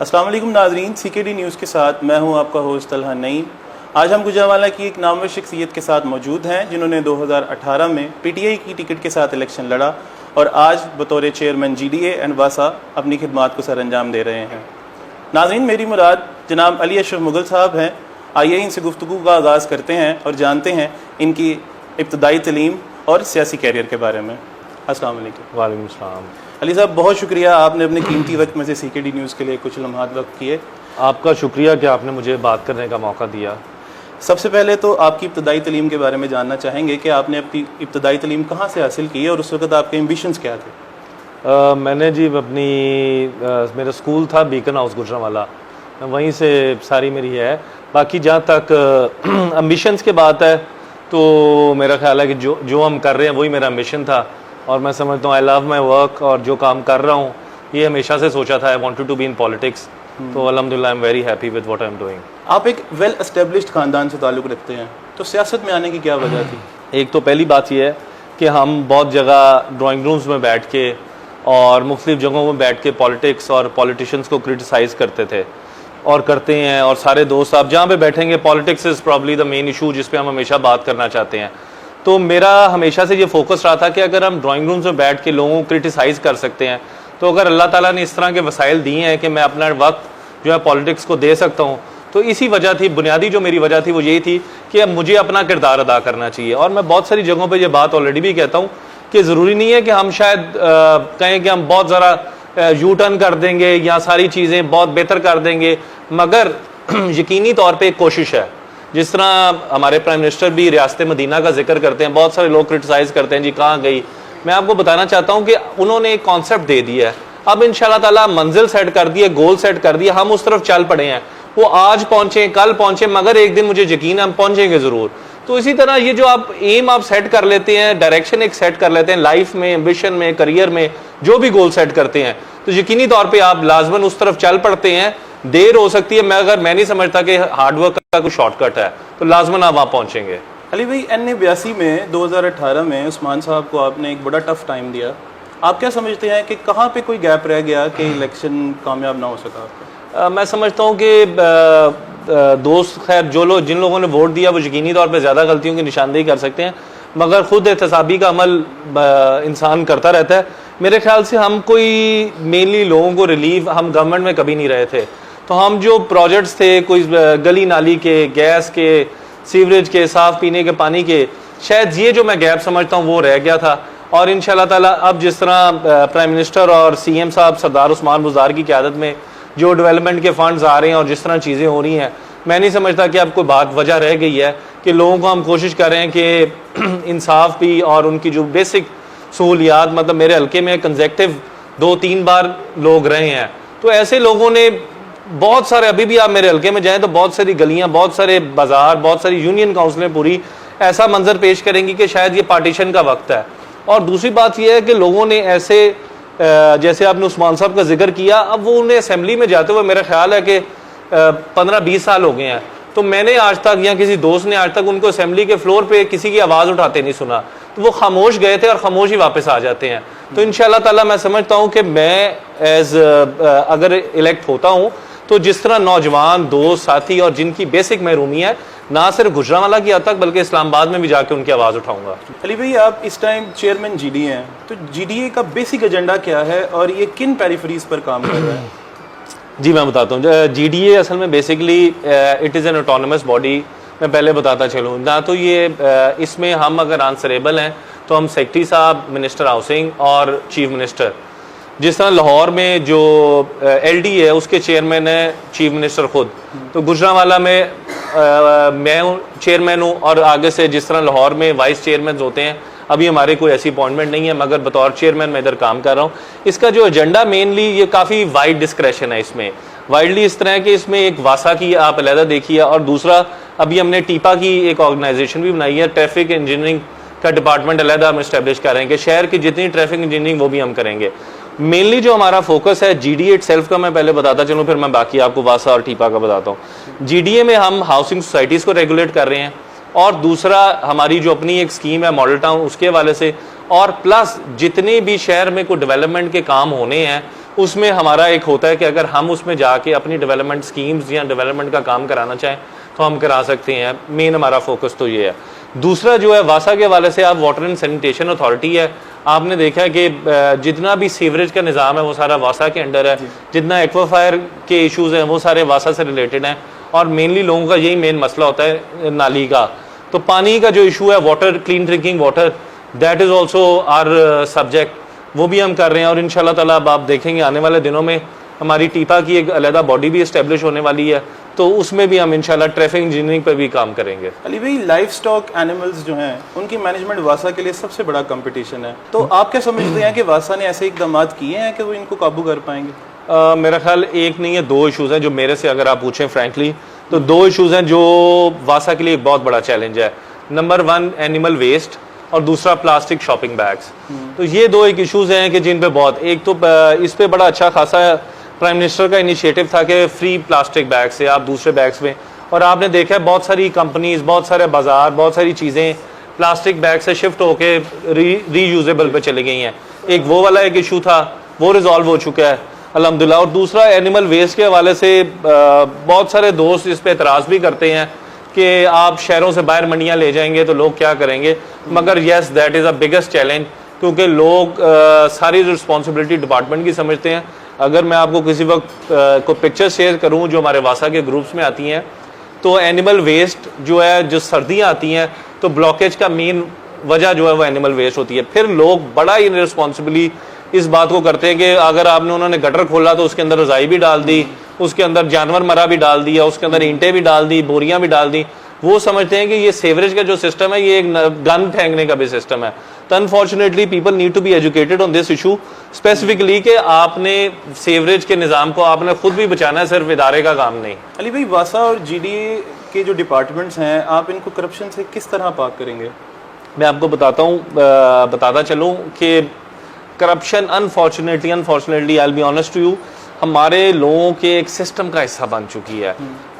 अस्सलाम वालेकुम नाज़रीन, CKD न्यूज़ के साथ मैं हूं आपका होस्ट तलहा नईम। आज हम गुजरांवाला की एक नामवर शख्सियत के साथ मौजूद हैं जिन्होंने 2018 में PTI की टिकट के साथ इलेक्शन लड़ा और आज बतौर चेयरमैन GDA एंड वासा अपनी खिदमात को सर अंजाम दे रहे हैं। नाज़रीन, मेरी मुराद जनाब अली अशरफ मुगल साहब हैं। आइए इनसे गुफ्तगू का आगाज़ करते हैं और जानते हैं इनकी इब्तदाई तलीम और सियासी कैरियर के बारे में। अस्सलाम वालेकुम। वालेकुम सलाम। अली साहब, बहुत शुक्रिया, आपने अपने कीमती वक्त में से CKD न्यूज़ के लिए कुछ लम्हात वक्त किए। आपका शुक्रिया कि आपने मुझे बात करने का मौका दिया। सबसे पहले तो आपकी इब्तदाई तलीम के बारे में जानना चाहेंगे कि आपने अपनी इब्तदाई तलीम कहाँ से हासिल की है और उस वक्त आपके एम्बिशंस क्या थे? मैंने जी मेरा स्कूल था बीकन हाउस गुजरांवाला, वहीं से सारी मेरी है। बाकी जहाँ तक एम्बिशंस की बात है तो मेरा ख्याल है कि जो हम कर रहे हैं वही मेरा एम्बिशन था और मैं समझता हूँ आई लव माई वर्क और जो काम कर रहा हूँ ये हमेशा से सोचा था। I wanted to be in politics, तो अल्हम्दुलिल्लाह I am very happy with what I am doing. आप एक वेल एस्टेब्लिश्ड ख़ानदान से ताल्लुक़ रखते हैं, तो सियासत में आने की क्या वजह थी? एक तो पहली बात यह है कि हम बहुत जगह ड्राइंग रूम्स में बैठ के और मुख्तलिफ जगहों में बैठ के पॉलिटिक्स और पॉलिटिशियंस को क्रिटिसाइज़ करते थे और करते हैं, और सारे दोस्त आप जहाँ पे बैठेंगे politics is probably the main issue जिस पे हम हमेशा बात करना चाहते हैं। तो मेरा हमेशा से ये फोकस रहा था कि अगर हम ड्राइंग रूम्स में बैठ के लोगों को क्रिटिसाइज़ कर सकते हैं, तो अगर अल्लाह ताला ने इस तरह के वसाइल दिए हैं कि मैं अपना वक्त जो है पॉलिटिक्स को दे सकता हूँ, तो इसी वजह थी, बुनियादी जो मेरी वजह थी वो यही थी कि अब मुझे अपना किरदार अदा करना चाहिए। और मैं बहुत सारी जगहों पर यह बात ऑलरेडी भी कहता हूँ कि ज़रूरी नहीं है कि हम शायद कहें कि हम बहुत ज़रा यू टर्न कर देंगे या सारी चीज़ें बहुत बेहतर कर देंगे, मगर यकीनी तौर पर एक कोशिश है। जिस तरह हमारे प्राइम मिनिस्टर भी रियासत मदीना का जिक्र करते हैं, बहुत सारे लोग क्रिटिसाइज़ करते हैं जी कहाँ गई। मैं आपको बताना चाहता हूँ कि उन्होंने एक कॉन्सेप्ट दे दिया है, अब इंशाल्लाह ताला मंजिल सेट कर दी है, गोल सेट कर दिया, हम उस तरफ चल पड़े हैं। वो आज पहुँचे कल पहुँचे, मगर एक दिन मुझे यकीन है हम पहुँचेंगे ज़रूर। तो इसी तरह ये जो आप एम आप सेट कर लेते हैं, डायरेक्शन एक सेट कर लेते हैं लाइफ में, एम्बिशन में, करियर में, जो भी गोल सेट करते हैं, तो यकीनी तौर पर आप लाजमन उस तरफ चल पड़ते हैं। देर हो सकती है, मैं नहीं समझता कि हार्डवर्क का कोई शॉर्टकट है, तो लाजमन आप वहाँ पहुँचेंगे। अली भाई, NA82 में 2018 में उस्मान साहब को आपने एक बड़ा टफ टाइम दिया। आप क्या समझते हैं कि कहाँ पे कोई गैप रह गया कि इलेक्शन कामयाब ना हो सका आपका? मैं समझता हूँ कि दोस्त खैर जिन लोगों ने वोट दिया वो यकीनी तौर पे ज़्यादा गलतियों की निशानदेही कर सकते हैं, मगर खुद एहतसाबी का अमल इंसान करता रहता है। मेरे ख्याल से हम कोई मेनली लोगों को रिलीव हम गवर्नमेंट में कभी नहीं रहे थे, तो हम जो प्रोजेक्ट्स थे कोई गली नाली के, गैस के, सीवरेज के, साफ़ पीने के पानी के, शायद ये जो मैं गैप समझता हूँ वो रह गया था। और इंशाल्लाह ताला अब जिस तरह प्राइम मिनिस्टर और CM साहब सरदार उस्मान बुज़दार की क़यादत में जो डेवलपमेंट के फंड्स आ रहे हैं और जिस तरह चीज़ें हो रही हैं, मैं नहीं समझता कि अब कोई वजह रह गई है कि लोगों को हम कोशिश कर रहे हैं कि इंसाफ भी और उनकी जो बेसिक सहूलियात, मतलब मेरे हल्के में कंसेक्टिव 2-3 बार लोग रहे हैं, तो ऐसे लोगों ने बहुत सारे, अभी भी आप मेरे हल्के में जाएं तो बहुत सारी गलियां, बहुत सारे बाजार, बहुत सारी यूनियन काउंसिलें पूरी ऐसा मंजर पेश करेंगी कि शायद ये पार्टीशन का वक्त है। और दूसरी बात यह है कि लोगों ने ऐसे जैसे आपने उस्मान साहब का जिक्र किया, अब वो उन्हें असेंबली में जाते हुए मेरा ख्याल है कि 15-20 साल हो गए हैं, तो मैंने आज तक या किसी दोस्त ने आज तक उनको असेंबली के फ्लोर पे किसी की आवाज़ उठाते नहीं सुना। तो वो खामोश गए थे और खामोश ही वापस आ जाते हैं। तो इंशाल्लाह ताला मैं समझता हूँ कि मैं अगर इलेक्ट होता हूँ तो जिस तरह नौजवान दोस्त साथी और जिनकी बेसिक महरूमी है, ना सिर्फ गुजरांवाला की हद तक बल्कि इस्लामाबाद में भी जाके उनकी आवाज़ उठाऊंगा। अली भाई, आप इस टाइम चेयरमैन GDA हैं, तो GDA का बेसिक एजेंडा क्या है और ये किन पेरिफेरीज पर काम कर रहा है? जी मैं बताता हूँ। GDA असल में basically it is an autonomous body. मैं पहले बताता चलूँ ना, तो ये इसमें हम अगर आंसरेबल हैं तो हम सेक्रेटरी साहब, मिनिस्टर हाउसिंग और चीफ मिनिस्टर, जिस तरह लाहौर में जो LD है उसके चेयरमैन है चीफ मिनिस्टर खुद, तो गुजरांवाला में मैं चेयरमैन हूँ, और आगे से जिस तरह लाहौर में वाइस चेयरमैन होते हैं, अभी हमारे कोई ऐसी अपॉइंटमेंट नहीं है, मगर बतौर चेयरमैन मैं इधर काम कर रहा हूँ। इसका जो एजेंडा मेनली ये काफ़ी वाइड डिस्क्रेशन है इसमें, वाइडली इस तरह है कि इसमें एक वासा की आप अलहदा देखिए, और दूसरा अभी हमने टीपा की एक ऑर्गेनाइजेशन भी बनाई है, ट्रैफिक इंजीनियरिंग का डिपार्टमेंट अलहदा हम इस्टेब्लिश कर रहे हैं कि शहर की जितनी ट्रैफिक इंजीनियरिंग वो भी हम करेंगे। मेनली जो हमारा फोकस है GDA इटसेल्फ का मैं पहले बताता चलूँ, फिर मैं बाकी आपको वासा और टीपा का बताता हूँ। GDA में हम हाउसिंग सोसाइटीज़ को रेगुलेट कर रहे हैं, और दूसरा हमारी जो अपनी एक स्कीम है मॉडल टाउन उसके हवाले से, और प्लस जितने भी शहर में कोई डेवलपमेंट के काम होने हैं उसमें हमारा एक होता है कि अगर हम उसमें जाके अपनी डेवलपमेंट स्कीम्स या डेवलपमेंट का काम कराना चाहें तो हम करा सकते हैं। मेन हमारा फोकस तो ये है। दूसरा जो है वासा के हवाले से, आप वाटर एंड सैनिटेशन अथॉरिटी है, आपने देखा है कि जितना भी सीवरेज का निज़ाम है वो सारा वासा के अंडर है, जितना एक्वाफायर के इश्यूज़ हैं वो सारे वासा से रिलेटेड हैं, और मेनली लोगों का यही मेन मसला होता है नाली का। तो पानी का जो इशू है, water, clean drinking water, that is also our subject, वो भी हम कर रहे हैं। और इंशाल्लाह ताला अब आप देखेंगे आने वाले दिनों में हमारी टीपा की एक अलहदा बॉडी भी इस्टेब्लिश होने वाली है, तो उसमें भी हम इंशाल्लाह ट्रैफिक इंजीनियरिंग पर भी काम करेंगे। अली भाई, लाइफ स्टॉक एनिमल्स जो हैं उनकी मैनेजमेंट वासा के लिए सबसे बड़ा कंपटीशन है, तो आप क्या समझते हैं कि वासा ने ऐसे इकदाम किए हैं कि वो इनको काबू कर पाएंगे? मेरा ख्याल एक नहीं है, दो इशूज़ हैं जो मेरे से अगर आप पूछें फ्रैंकली, तो दो इशूज़ हैं जो वासा के लिए एक बहुत बड़ा चैलेंज है। नंबर 1 एनिमल वेस्ट और दूसरा प्लास्टिक शॉपिंग बैग्स। तो ये दो एक इश्यूज़ हैं कि जिन पे बहुत, एक तो इस पे बड़ा अच्छा खासा प्राइम मिनिस्टर का इनिशिएटिव था कि फ्री प्लास्टिक बैग से आप दूसरे बैग्स में, और आपने देखा है बहुत सारी कंपनीज, बहुत सारे बाजार, बहुत सारी चीज़ें प्लास्टिक बैग से शिफ्ट होके रीयूजेबल पे चली गई हैं। एक वो वाला एक इशू था, वो रिजॉल्व हो चुका है अल्हम्दुलिल्लाह। और दूसरा एनिमल वेस्ट के हवाले से बहुत सारे दोस्त इस पे एतराज़ भी करते हैं कि आप शहरों से बाहर मंडियाँ ले जाएंगे तो लोग क्या करेंगे, मगर yes that is a biggest challenge, क्योंकि लोग सारी रिस्पॉन्सिबिलिटी डिपार्टमेंट की समझते हैं। अगर मैं आपको किसी वक्त को पिक्चर शेयर करूं जो हमारे वासा के ग्रुप्स में आती हैं, तो एनिमल वेस्ट जो है, जो सर्दियां आती हैं तो ब्लॉकेज का मेन वजह जो है वो एनिमल वेस्ट होती है। फिर लोग बड़ा ही रिस्पॉन्सिबली इस बात को करते हैं कि अगर आपने, उन्होंने गटर खोला तो उसके अंदर रज़ाई भी डाल दी, उसके अंदर जानवर मरा भी डाल दिया, उसके अंदर ईंटें भी डाल दी, बोरियां भी डाल दी। वो समझते हैं कि ये सेवरेज का जो सिस्टम है ये एक गन फेंकने का भी सिस्टम है। तो unfortunately people need to be educated on this issue specifically, कि आपने सेवरेज के निज़ाम को आपने खुद भी बचाना है, सिर्फ इदारे का काम नहीं। अली भाई, वासा और जीडीए के जो डिपार्टमेंट्स हैं, आप इनको करप्शन से किस तरह पाक करेंगे? मैं आपको बताता चलूँ कि corruption unfortunately I will be honest to you, हमारे लोगों के एक सिस्टम का हिस्सा बन चुकी है।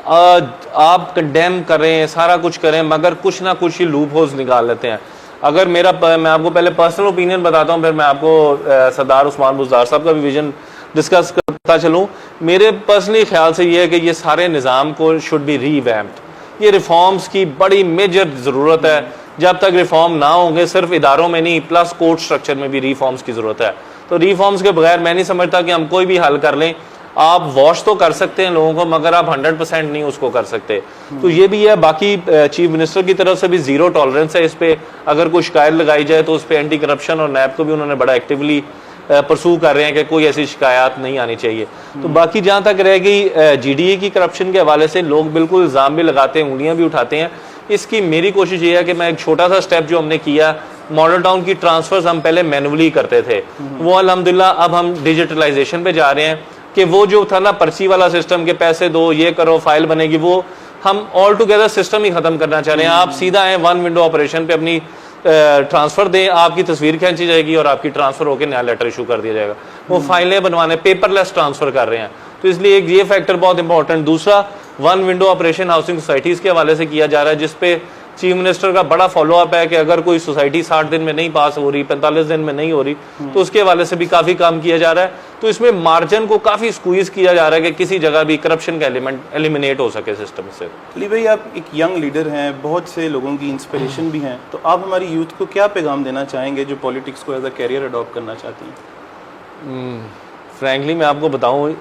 आप कंडेम करें, सारा कुछ करें, मगर कुछ ना कुछ ही लूप होल्स निकाल लेते हैं। अगर मैं आपको पहले पर्सनल ओपिनियन बताता हूँ, फिर मैं आपको सरदार उस्मान बुज़दार साहब का भी विजन डिस्कस करता चलूँ। मेरे पर्सनली ख्याल से ये है कि ये सारे निज़ाम को शुड बी रीवैम्प्ड। ये रिफॉर्म्स की बड़ी मेजर ज़रूरत है। जब तक रिफॉर्म ना होंगे, सिर्फ इदारों में नहीं, प्लस कोर्ट स्ट्रक्चर में भी रिफॉर्म्स की ज़रूरत है। तो रिफॉर्म्स के बगैर मैं नहीं समझता कि हम कोई भी हल कर लें। आप वॉश तो कर सकते हैं लोगों को, मगर आप 100% नहीं उसको कर सकते। तो ये भी है। बाकी चीफ मिनिस्टर की तरफ से भी ज़ीरो टॉलरेंस है इस पे। अगर कोई शिकायत लगाई जाए तो उस पर एंटी करप्शन और नैब को भी उन्होंने बड़ा एक्टिवली परसू कर रहे हैं कि कोई ऐसी शिकायत नहीं आनी चाहिए। तो बाकी जहाँ तक रह गई जीडीए की करप्शन के हवाले से, लोग बिल्कुल इल्ज़ाम भी लगाते हैं, उंगलियाँ भी उठाते हैं। इसकी मेरी कोशिश ये है कि मैं एक छोटा सा स्टेप जो हमने किया, मॉडल टाउन की ट्रांसफर्स हम पहले मैनुअली करते थे, वो अल्हम्दुलिल्लाह अब हम डिजिटलाइजेशन पे जा रहे हैं कि वो जो था ना पर्ची वाला सिस्टम के पैसे दो, ये करो, फाइल बनेगी, वो हम ऑल टुगेदर सिस्टम ही खत्म करना चाह रहे हैं। आप सीधा आए, 1 विंडो ऑपरेशन पे अपनी ट्रांसफर दें, आपकी तस्वीर खींची जाएगी और आपकी ट्रांसफर होकर नया लेटर इशू कर दिया जाएगा। वो फाइलें बनवाने, पेपरलेस ट्रांसफर कर रहे हैं। तो इसलिए एक ये फैक्टर बहुत इंपॉर्टेंट। दूसरा, 1 विंडो ऑपरेशन हाउसिंग सोसाइटीज़ के हवाले से किया जा रहा है, जिसपे चीफ मिनिस्टर का बड़ा फॉलोअप है कि अगर कोई सोसाइटी 60 दिन में नहीं पास हो रही, 45 दिन में नहीं हो रही, तो उसके हवाले से भी काफ़ी काम किया जा रहा है। तो इसमें मार्जिन को काफ़ी स्क्वीज किया जा रहा है कि किसी जगह भी करप्शन का एलिमेंट एलिमिनेट हो सके सिस्टम से। अली भाई, आप एक यंग लीडर हैं, बहुत से लोगों की इंस्पिरेशन भी हैं, तो आप हमारी यूथ को क्या पैगाम देना चाहेंगे जो पॉलिटिक्स को एज अ कैरियर अडॉप्ट करना चाहती हैं? फ्रैंकली मैं आपको बताऊँ,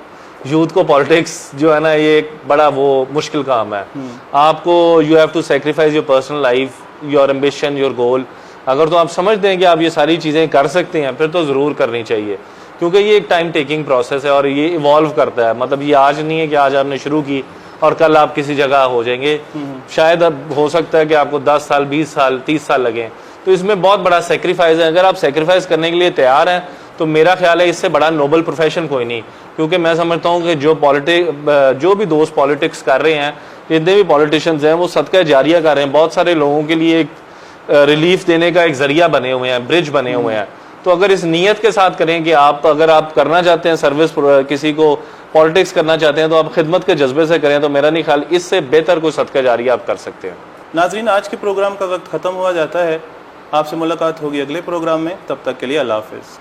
यूथ को पॉलिटिक्स जो है ना, ये एक बड़ा वो मुश्किल काम है। आपको you have to sacrifice your personal life, your ambition, your goal. अगर तो आप समझते हैं कि आप ये सारी चीज़ें कर सकते हैं, फिर तो ज़रूर करनी चाहिए, क्योंकि ये एक टाइम टेकिंग प्रोसेस है और ये इवॉल्व करता है। मतलब ये आज नहीं है कि आज आपने शुरू की और कल आप किसी जगह हो जाएंगे। शायद अब हो सकता है कि आपको 10 साल, 20 साल, 30 साल लगें। तो इसमें बहुत बड़ा सेक्रीफाइस है। अगर आप सेक्रीफाइस करने के लिए तैयार हैं तो मेरा ख्याल है इससे बड़ा नोबल प्रोफेशन कोई नहीं। क्योंकि मैं समझता हूँ कि जो भी दोस्त पॉलिटिक्स कर रहे हैं, जितने भी पॉलिटिशियंस हैं, वो सदका जारिया कर रहे हैं। बहुत सारे लोगों के लिए एक रिलीफ देने का एक जरिया बने हुए हैं, ब्रिज बने हुए हैं। तो अगर इस नीयत के साथ करें कि अगर आप करना चाहते हैं सर्विस, किसी को पॉलिटिक्स करना चाहते हैं, तो आप खिदमत के जज्बे से करें, तो मेरा नहीं ख्याल इससे बेहतर कोई सदका जारिया आप कर सकते हैं। नाजरीन, आज के प्रोग्राम का वक्त ख़त्म हुआ जाता है। आपसे मुलाकात होगी अगले प्रोग्राम में। तब तक के लिए अल्लाह हाफिज़।